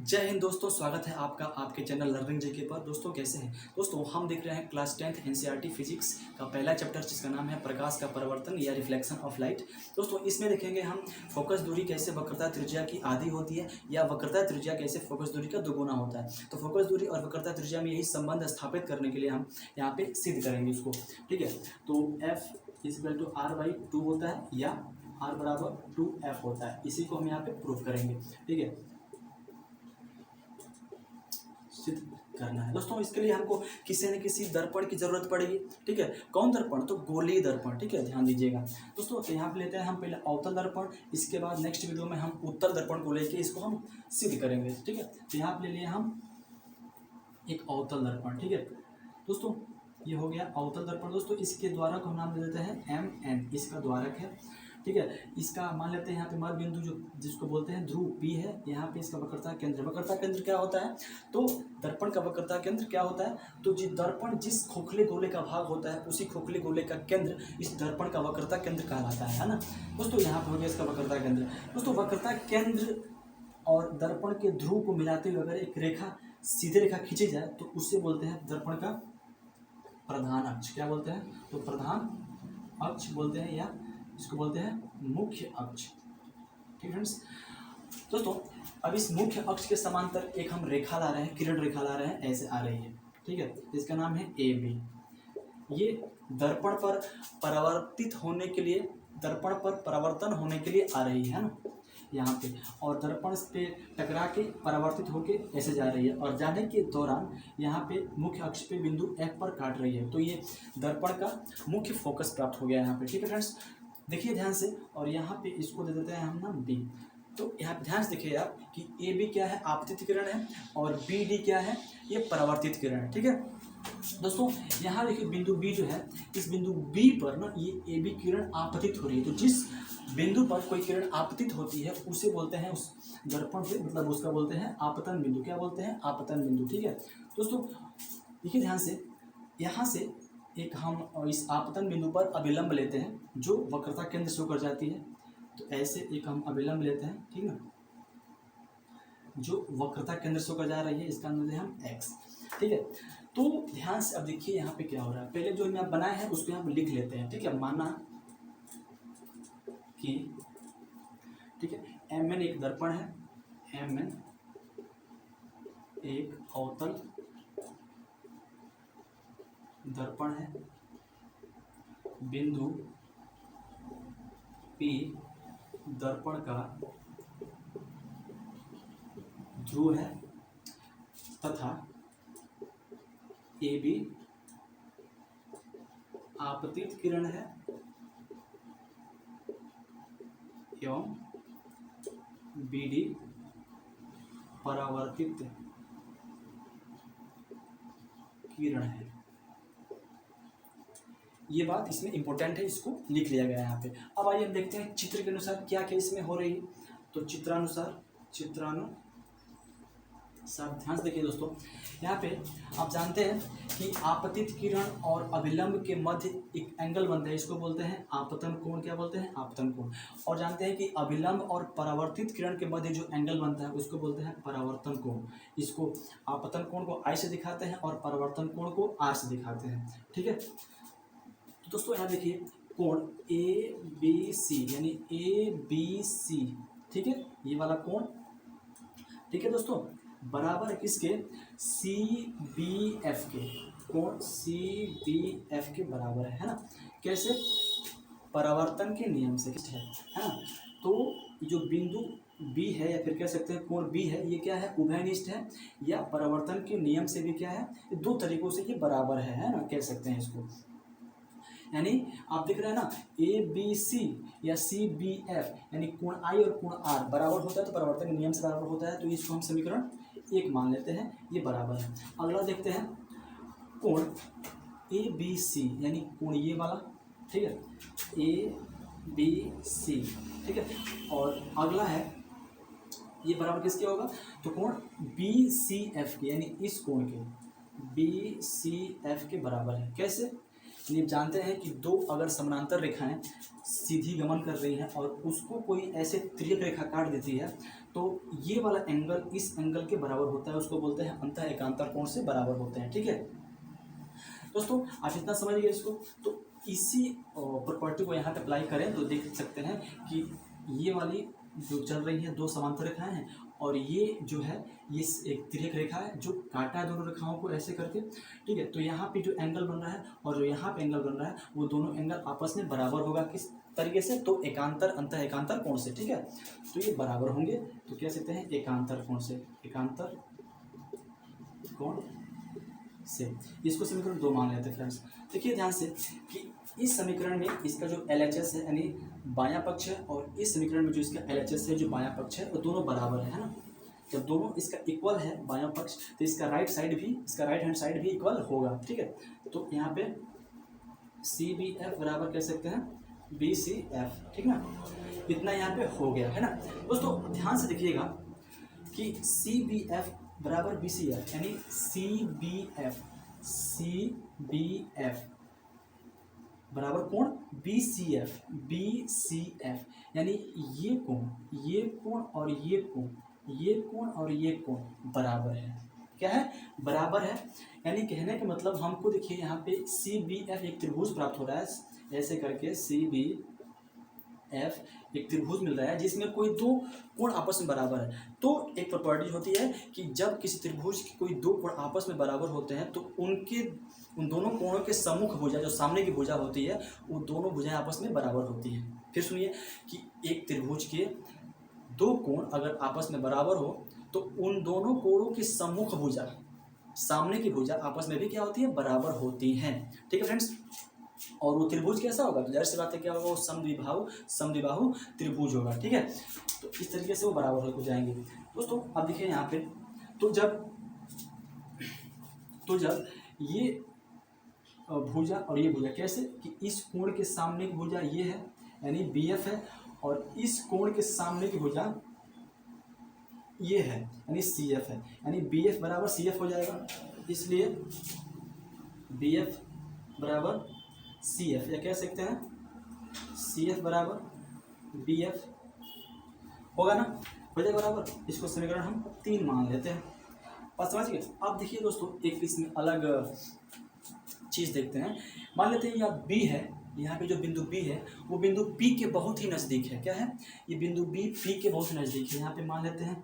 जय हिंद दोस्तों, स्वागत है आपका आपके चैनल लर्निंग जीके पर। दोस्तों कैसे हैं दोस्तों, हम देख रहे हैं क्लास 10th एनसीईआरटी फिजिक्स का पहला चैप्टर जिसका नाम है प्रकाश का परावर्तन या रिफ्लेक्शन ऑफ लाइट। दोस्तों इसमें देखेंगे हम फोकस दूरी कैसे वक्रता त्रिज्या की आधी होती है या वक्रता त्रिज्या कैसे फोकस दूरी का दोगुना होता है। तो फोकस दूरी और वक्रता त्रिज्या में यही संबंध स्थापित करने के लिए हम यहाँ पे सिद्ध करेंगे इसको। ठीक है, तो F=r/2 होता है या r=2f होता है, इसी को हम यहाँ पे प्रूव करेंगे। ठीक है, सिद्ध करना है दोस्तों। इसके लिए हमको किसी न किसी दर्पण की जरूरत पड़ेगी। ठीक है, कौन दर्पण? तो गोलीय दर्पण। ठीक है, ध्यान दीजिएगा दोस्तों। तो यहाँ पे लेते हैं हम पहले अवतल दर्पण, इसके बाद नेक्स्ट वीडियो में हम उत्तल दर्पण को लेके इसको हम सिद्ध करेंगे। ठीक है, तो यहाँ पे ले लिए हम एक अवतल दर्पण। ठीक है दोस्तों, ये हो गया अवतल दर्पण। दोस्तों इसके द्वारक हम नाम दे देते हैं MN, इसका द्वारक है। ठीक है, इसका मान लेते हैं यहाँ पे मध्य बिंदु जो जिसको बोलते हैं ध्रुव P है, यहाँ पे इसका वक्रता केंद्र। वक्रता केंद्र क्या होता है? तो दर्पण का वक्रता केंद्र क्या होता है? तो दर्पण जिस खोखले गोले का भाग होता है उसी खोखले गोले का केंद्र इस दर्पण का वक्रता केंद्र कहलाता है ना दोस्तों। यहाँ पे हो गया इसका वक्रता केंद्र। दोस्तों वक्रता केंद्र और दर्पण के ध्रुव को मिलाते हुए अगर एक रेखा सीधे रेखा खींची जाए तो उससे बोलते हैं दर्पण का प्रधान अक्ष। क्या बोलते हैं? तो प्रधान अक्ष बोलते हैं या इसको बोलते हैं मुख्य अक्ष। ठीक है फ्रेंड्स, दोस्तों अब इस मुख्य अक्ष के समांतर एक हम रेखा ला रहे हैं, किरण रेखा ला रहे हैं, ऐसे आ रही है। ठीक है, इसका नाम है AB। ये दर्पण पर परावर्तित होने के लिए, दर्पण पर परावर्तन होने के लिए आ रही है ना यहाँ पे, और दर्पण पे टकरा के परावर्तित होके ऐसे जा रही है और जाने के दौरान यहाँ पे मुख्य अक्ष पे बिंदु F पर काट रही है। तो ये दर्पण का मुख्य फोकस प्राप्त हो गया यहाँ पे। ठीक है फ्रेंड्स, देखिए ध्यान से, और यहाँ पे इसको दे देते हैं हम ना B। तो यहाँ पे ध्यान से देखिए आप कि AB क्या है? आपतित किरण है, और BD क्या है? ये परावर्तित किरण है। ठीक है दोस्तों, यहाँ देखिए बिंदु B जो है, इस बिंदु B पर ना ये AB किरण आपतित हो रही है। तो जिस बिंदु पर कोई किरण आपतित होती है उसे बोलते हैं, उस दर्पण से मतलब उसका बोलते हैं आपतन बिंदु। क्या बोलते हैं? आपतन बिंदु। ठीक है दोस्तों, देखिए ध्यान से, यहाँ से एक हम इस आपतन बिंदु पर अभिलंब लेते हैं जो वक्रता केंद्र से होकर जाती है। तो ऐसे एक हम अभिलंब लेते हैं, ठीक है, जो वक्रता केंद्र से होकर जा रही है, इसका नाम देते हैं हम X। ठीक है, तो ध्यान से अब देखिए यहाँ पे क्या हो रहा है। पहले जो हमने बनाया है उसको यहाँ पे लिख लेते हैं। ठीक है, माना कि ठीक है MN एक दर्पण है, MN एक अवतल दर्पण है, बिंदु P दर्पण का ध्रुव है तथा AB आपतित किरण है एवं BD परावर्तित किरण है। ये बात इसमें इंपॉर्टेंट है, इसको लिख लिया गया है यहाँ पे। अब आइए हम देखते हैं चित्र के अनुसार क्या क्या इसमें हो रही है। तो चित्रानुसार ध्यान से देखिए दोस्तों, यहाँ पे आप जानते हैं कि आपतित किरण और अभिलंब के मध्य एक एंगल बनता है, इसको बोलते हैं आपतन कोण। क्या बोलते हैं? आपतन कोण। और जानते हैं कि अभिलंब और परावर्तित किरण के मध्य जो एंगल बनता है उसको बोलते हैं परावर्तन कोण। इसको आपतन कोण को I से दिखाते हैं और परावर्तन कोण को R से दिखाते हैं। ठीक है, तो दोस्तों यहाँ देखिए कोण ABC यानी ABC, ठीक है, ये वाला कोण, ठीक है दोस्तों, बराबर है किसके? CBF के। कोण CBF के बराबर है ना। कैसे? परावर्तन के नियम से है ना। तो जो बिंदु B है, या फिर कह सकते हैं कोण B है, ये क्या है? उभयनिष्ठ है, या परावर्तन के नियम से भी क्या है? दो तरीकों से ये बराबर है ना, कह सकते हैं इसको। यानी आप देख रहे हैं ना, ABC या CBF यानी कोण I और कोण R बराबर होता है, तो परावर्तन के नियम से बराबर होता है, तो इसको हम समीकरण 1 मान लेते हैं, ये बराबर है। अगला देखते हैं कोण ABC यानी कोण ये वाला, ठीक है, ABC, ठीक है, और अगला है ये बराबर किसके होगा? तो कोण BCF के यानी इस कोण के, BCF के बराबर है। कैसे? आप जानते हैं कि दो अगर समानांतर रेखाएं सीधी गमन कर रही हैं और उसको कोई ऐसे तिर्यक रेखा काट देती है तो ये वाला एंगल इस एंगल के बराबर होता है, उसको बोलते हैं अंतः एकांतर कोण से बराबर होते हैं। ठीक है दोस्तों, आप इतना समझ गए इसको। तो इसी प्रॉपर्टी को यहाँ पे अप्लाई करें तो देख सकते हैं कि ये वाली जो चल रही है दो समांतर रेखाएं हैं, और ये जो है ये एक तिर्यक रेखा है जो काटा है दोनों रेखाओं को ऐसे करके। ठीक है, तो यहाँ पे जो एंगल बन रहा है और जो यहाँ पे एंगल बन रहा है वो दोनों एंगल आपस में बराबर होगा। किस तरीके से? तो एकांतर अंतः एकांतर कोण से। ठीक है, तो ये बराबर होंगे तो कह सकते हैं एकांतर कोण से, एकांतर कोण से। इसको समीकरण 2 मान लेते हैं फ्रेंड्स। देखिए ध्यान से कि इस समीकरण में इसका जो LHS है यानी बायां पक्ष है, और इस समीकरण में जो इसका LHS है जो बायां पक्ष है, वो दोनों बराबर है ना। जब दोनों इसका इक्वल है बायां पक्ष, तो इसका राइट हैंड साइड भी इक्वल होगा। ठीक है, तो यहाँ पे CBF बराबर कह सकते हैं BCF। ठीक ना, इतना यहाँ पे हो गया है ना। दोस्तों ध्यान से देखिएगा कि CBF बराबर BCF यानी CBF बराबर कोण BCF यानी ये कोण और ये कोण बराबर है। क्या है? बराबर है। यानी कहने का मतलब हमको देखिए यहाँ पे CBF एक त्रिभुज प्राप्त हो रहा है, ऐसे करके CBF एक त्रिभुज मिल रहा है जिसमें कोई दो कोण आपस में बराबर है। तो एक प्रॉपर्टी होती है कि जब किसी त्रिभुज के कोई दो कोण आपस में बराबर होते हैं तो उन दोनों कोणों के सम्मुख भुजा, जो सामने की भुजा होती है, वो दोनों भुजाएं आपस में बराबर होती हैं। फिर सुनिए कि एक त्रिभुज के दो कोण अगर आपस में बराबर हो तो उन दोनों कोणों की सम्मुख भुजा, सामने की भुजा आपस में भी क्या होती है? बराबर होती हैं। ठीक है फ्रेंड्स, और वो त्रिभुज कैसा होगा? तो जाहिर सी बात है क्या होगा? वो समद्विबाहु त्रिभुज होगा। ठीक है, तो इस तरीके से वो बराबर हो जाएंगे। दोस्तों अब देखिए यहाँ पे तो जब ये भुजा और ये भुजा कैसे कि इस कोण के सामने की भुजा ये है यानी BF है, और इस कोण के सामने की भुजा ये है यानी CF है, यानी BF बराबर CF हो जाएगा। इसलिए BF बराबर CF, या कह सकते हैं CF बराबर BF होगा ना, हो जाएगा बराबर। इसको समीकरण हम 3 मान लेते हैं। और समझ गए? अब देखिए दोस्तों एक इसमें अलग चीज़ देखते हैं। मान लेते हैं यह B है, यहाँ पे जो बिंदु B है वो बिंदु P के बहुत ही नज़दीक है। क्या है? ये बिंदु B P के बहुत ही नज़दीक है। यहाँ पे मान लेते हैं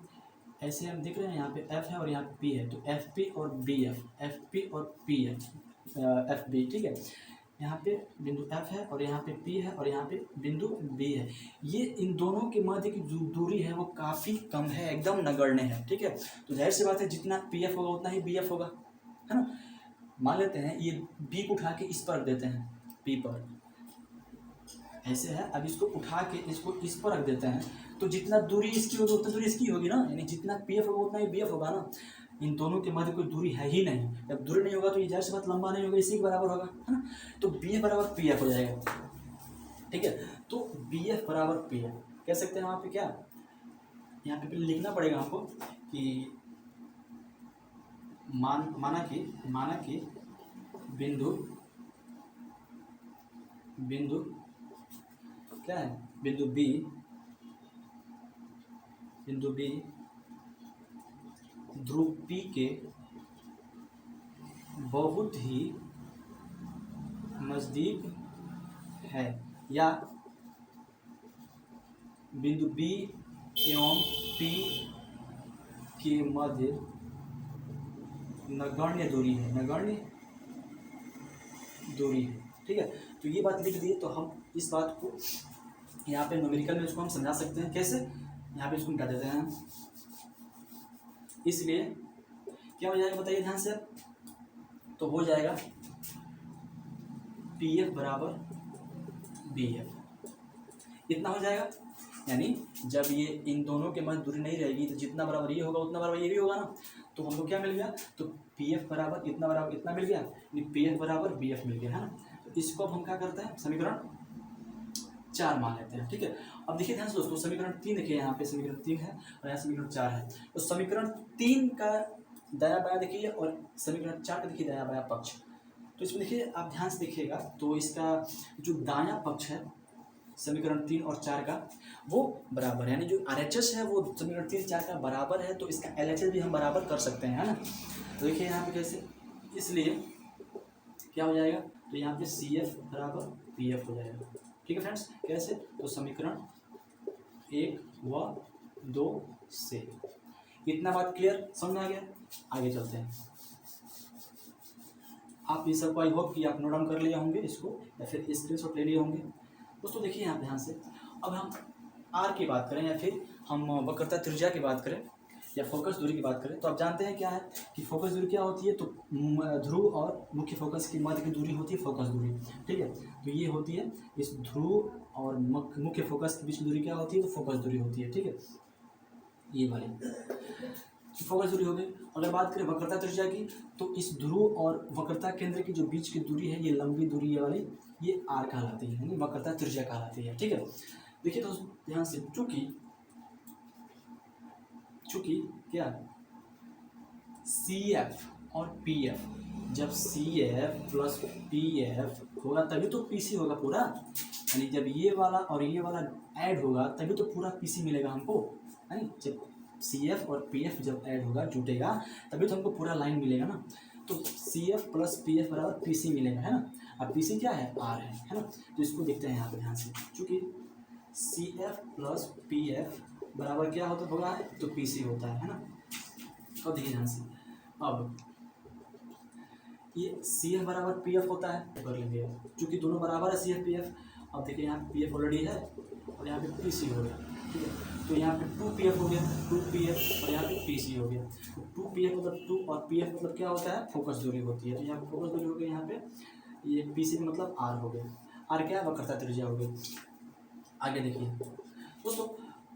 ऐसे हम देख रहे हैं, यहाँ पे F है और यहाँ पे P है, तो FP और BF, FP और PF, FB। ठीक है, यहाँ पे बिंदु F है और यहाँ पे P है और यहाँ पे बिंदु B है। ये इन दोनों के मध्य की जो दूरी है वो काफ़ी कम है, एकदम नगण्य है। ठीक है, तो जाहिर सी बात है जितना PF होगा उतना ही BF होगा, है ना। मान लेते हैं ये B को उठा के इस पर रख देते हैं, P पर ऐसे है। अब इसको उठा के इसको इस पर रख देते हैं, तो जितना दूरी इसकी होगी उतना दूरी इसकी होगी ना, यानी जितना PF होगा उतना ही BF होगा ना। इन दोनों के मध्य कोई दूरी है ही नहीं। जब दूरी नहीं होगा तो ये जाहिर सी बात लंबा नहीं होगा, इसी के बराबर होगा, है ना। तो BF बराबर PF हो जाएगा। ठीक है, तो BF बराबर PF कह सकते हैं। वहाँ पे क्या, यहाँ पे लिखना पड़ेगा हमको कि माना कि बिंदु क्या है? बिंदु B ध्रुव P के बहुत ही नज़दीक है, या बिंदु B एवं P के मध्य नगण्य दूरी है, ठीक है, तो ये बात लिख दी। तो हम इस बात को यहाँ पे न्यूमेरिकल में इसको हम समझा सकते हैं। कैसे? यहाँ पे इसको मिटा देते हैं। इसलिए क्या हो जाएगा बताइए ध्यान से, तो हो जाएगा PF बराबर BF, इतना हो जाएगा। यानी जब ये इन दोनों के मध्य दूरी नहीं रहेगी तो जितना बराबर ये होगा उतना बराबर ये भी होगा ना। तो हमको क्या मिल गया? तो PF बराबर इतना मिल गया, यानी PF बराबर BF मिल गया, है ना। तो इसको अब हम क्या करते हैं? समीकरण 4 मान लेते हैं। ठीक है, अब देखिए ध्यान से दोस्तों, समीकरण 3 देखिए, यहाँ पे समीकरण 3 है और यहाँ समीकरण 4 है। तो समीकरण 3 का दायां बायां देखिए और समीकरण 4 का देखिए दायां बायां पक्ष। तो इसमें देखिए आप ध्यान से देखिएगा, तो इसका जो दायां पक्ष है समीकरण 3 और 4 का वो बराबर है, यानी जो RHS है वो समीकरण 3 4 का बराबर है, तो इसका LHS भी हम बराबर कर सकते हैं, है ना। तो देखिए यहाँ पे कैसे, इसलिए क्या हो जाएगा, तो यहाँ पे CF बराबर PF हो जाएगा। ठीक है फ्रेंड्स, कैसे, तो समीकरण 1 व 2 से। इतना बात क्लियर, समझ में आ गया। आगे चलते हैं। आप ये सब आई होप कि आप नोट डाउन कर लिए होंगे इसको, या फिर स्क्रीनशॉट ले लिए होंगे। दोस्तों देखिए यहाँ ध्यान से, अब हम आर की बात करें या फिर हम वक्रता त्रिज्या की बात करें या फोकस दूरी की बात करें, तो आप जानते हैं क्या है कि फोकस दूरी क्या होती है, तो ध्रुव और मुख्य फोकस की मध्य की दूरी होती है फोकस दूरी। ठीक है, तो ये होती है इस ध्रुव और मुख्य फोकस के बीच दूरी क्या होती है, तो फोकस दूरी होती है। ठीक है, ये वाली फोकस दूरी हो गई। अगर बात करें वक्रता त्रिज्या की, तो इस ध्रुव और वक्रता केंद्र की जो बीच की दूरी है, ये लंबी दूरी ये वाली, ये आर कहलाती है, यानी वक्रता त्रिज्या कहलाती है। ठीक है, देखिए दोस्तों ध्यान से, चूंकि क्या CF और PF, जब CF प्लस PF होगा तभी तो PC होगा पूरा, यानी जब ये वाला और ये वाला ऐड होगा तभी तो पूरा PC मिलेगा हमको, यानी जब CF और PF जब ऐड होगा, जुटेगा, तभी तो हमको पूरा लाइन मिलेगा ना। तो CF प्लस PF बराबर PC मिलेगा, है ना। अब PC क्या है, R है ना। तो इसको देखते हैं यहाँ पे ध्यान से, चूँकि CF प्लस PF बराबर क्या होगा है, तो PC होता है ना। अब देखिए ध्यान से, अब ये CF बराबर PF होता है, कर लेंगे क्योंकि दोनों बराबर है CF PF। अब देखिए यहाँ पे PF ऑलरेडी है और यहाँ पे PC हो गया। ठीक है, तो यहाँ पे 2PF हो गया, 2PF और यहाँ पे PC हो गया। तो 2PF मतलब 2 और PF मतलब क्या होता है, फोकस दूरी होती है। तो यहाँ पे फोकस दूरी हो गई, यहाँ पे ये PC मतलब R हो गया। R क्या है, वक्रता त्रिज्या हो गई। आगे देखिए दोस्तों,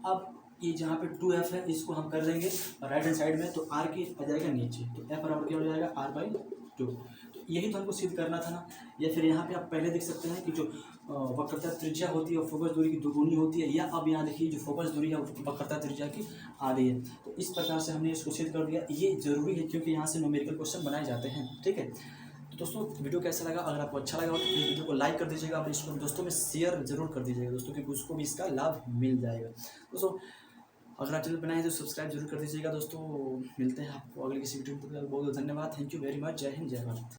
अब ये जहाँ पे 2F है इसको हम कर देंगे राइट हैंड साइड में, तो R की आ जाएगा नीचे, तो F बराबर क्या हो जाएगा, R/2। तो यही तो हमको सिद्ध करना था ना। या फिर यहाँ पे आप पहले देख सकते हैं कि जो वक्रता त्रिज्या होती है वो फोकस दूरी की दोगुनी होती है, या अब यहाँ देखिए जो फोकस दूरी है वक्रता त्रिज्या की आधी है। तो इस प्रकार से हमने इसको सिद्ध कर दिया। ये जरूरी है क्योंकि यहाँ से न्यूमेरिकल क्वेश्चन बनाए जाते हैं। ठीक है, तो दोस्तों वीडियो कैसा लगा, अगर आपको अच्छा लगा हो तो प्लीज़ वीडियो को लाइक कर दीजिएगा और इसको दोस्तों में शेयर जरूर कर दीजिएगा दोस्तों, क्योंकि उसको भी इसका लाभ मिल जाएगा। दोस्तों अगर आप चैनल बनाए हैं तो सब्सक्राइब जरूर कर दीजिएगा दोस्तों। मिलते हैं आपको अगले किसी वीडियो में, बहुत बहुत धन्यवाद, थैंक यू वेरी मच, जय हिंद जय भारत।